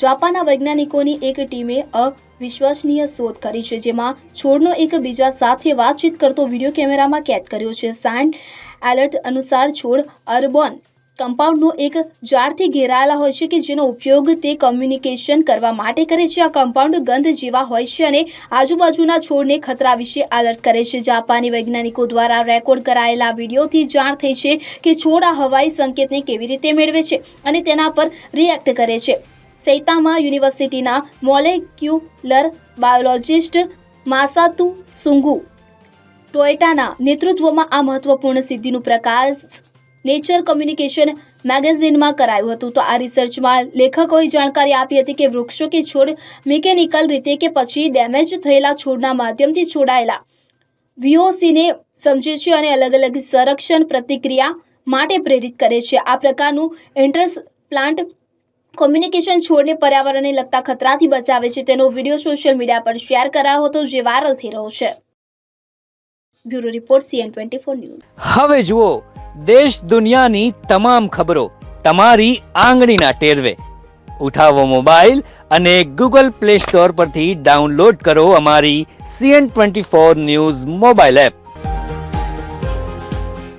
જાપાનના વૈજ્ઞાનિકોની એક ટીમે અવિશ્વસનીય શોધ કરી છે, જેમાં છોડનો એકબીજા સાથે વાતચીત કરતો વિડીયો કેમેરામાં કેદ કર્યો છે. સાયન્સ એલર્ટ અનુસાર છોડ અર્બોન કમ્પાઉન્ડનો એક ઝાડથી ઘેરાયેલા હોય છે કે જેનો ઉપયોગ તે કમ્યુનિકેશન કરવા માટે કરે છે. આ કમ્પાઉન્ડ ગંધ જેવા હોય છે અને આજુબાજુના છોડને ખતરા વિશે એલર્ટ કરે છે. જાપાની વૈજ્ઞાનિકો દ્વારા રેકોર્ડ કરાયેલા વિડીયોથી જાણ થઈ છે કે છોડ આ હવાઈ સંકેતને કેવી રીતે મેળવે છે અને તેના પર રિએક્ટ કરે છે. સૈતામા યુનિવર્સિટીના મોલેક્યુલર બાયોલોજિસ્ટ માસાતુ સુંગુ ટોયોટાના નેતૃત્વમાં આ મહત્વપૂર્ણ સિદ્ધિનું પ્રકાશ નેચર કમ્યુનિકેશન મેગેઝિનમાં કરાયું હતું. તો આ રિસર્ચમાં લેખકોએ જાણકારી આપી હતી કે વૃક્ષો કે છોડ મિકેનિકલ રીતે કે પછી ડેમેજ થયેલા છોડના માધ્યમથી છોડાયેલા VOCને સમજે છે અને અલગ અલગ સંરક્ષણ પ્રતિક્રિયા માટે પ્રેરિત કરે છે. આ પ્રકારનું ઇન્ટરપ્લાન્ટ કોમ્યુનિકેશન છોડને પર્યાવરણને લગતા ખતરાથી બચાવે છે. તેનો વિડીયો સોશિયલ મીડિયા પર શેર કરાયો હતો, જે વાયરલ થઈ રહ્યો છે. Bureau report CN24 news. હવે જુઓ દેશ દુનિયાની તમામ ખબરો તમારી આંગળીના ટેરવે. ઉઠાવો મોબાઈલ અને Google Play Store પરથી ડાઉનલોડ કરો અમારી CN24 ન્યૂઝ મોબાઈલ એપ.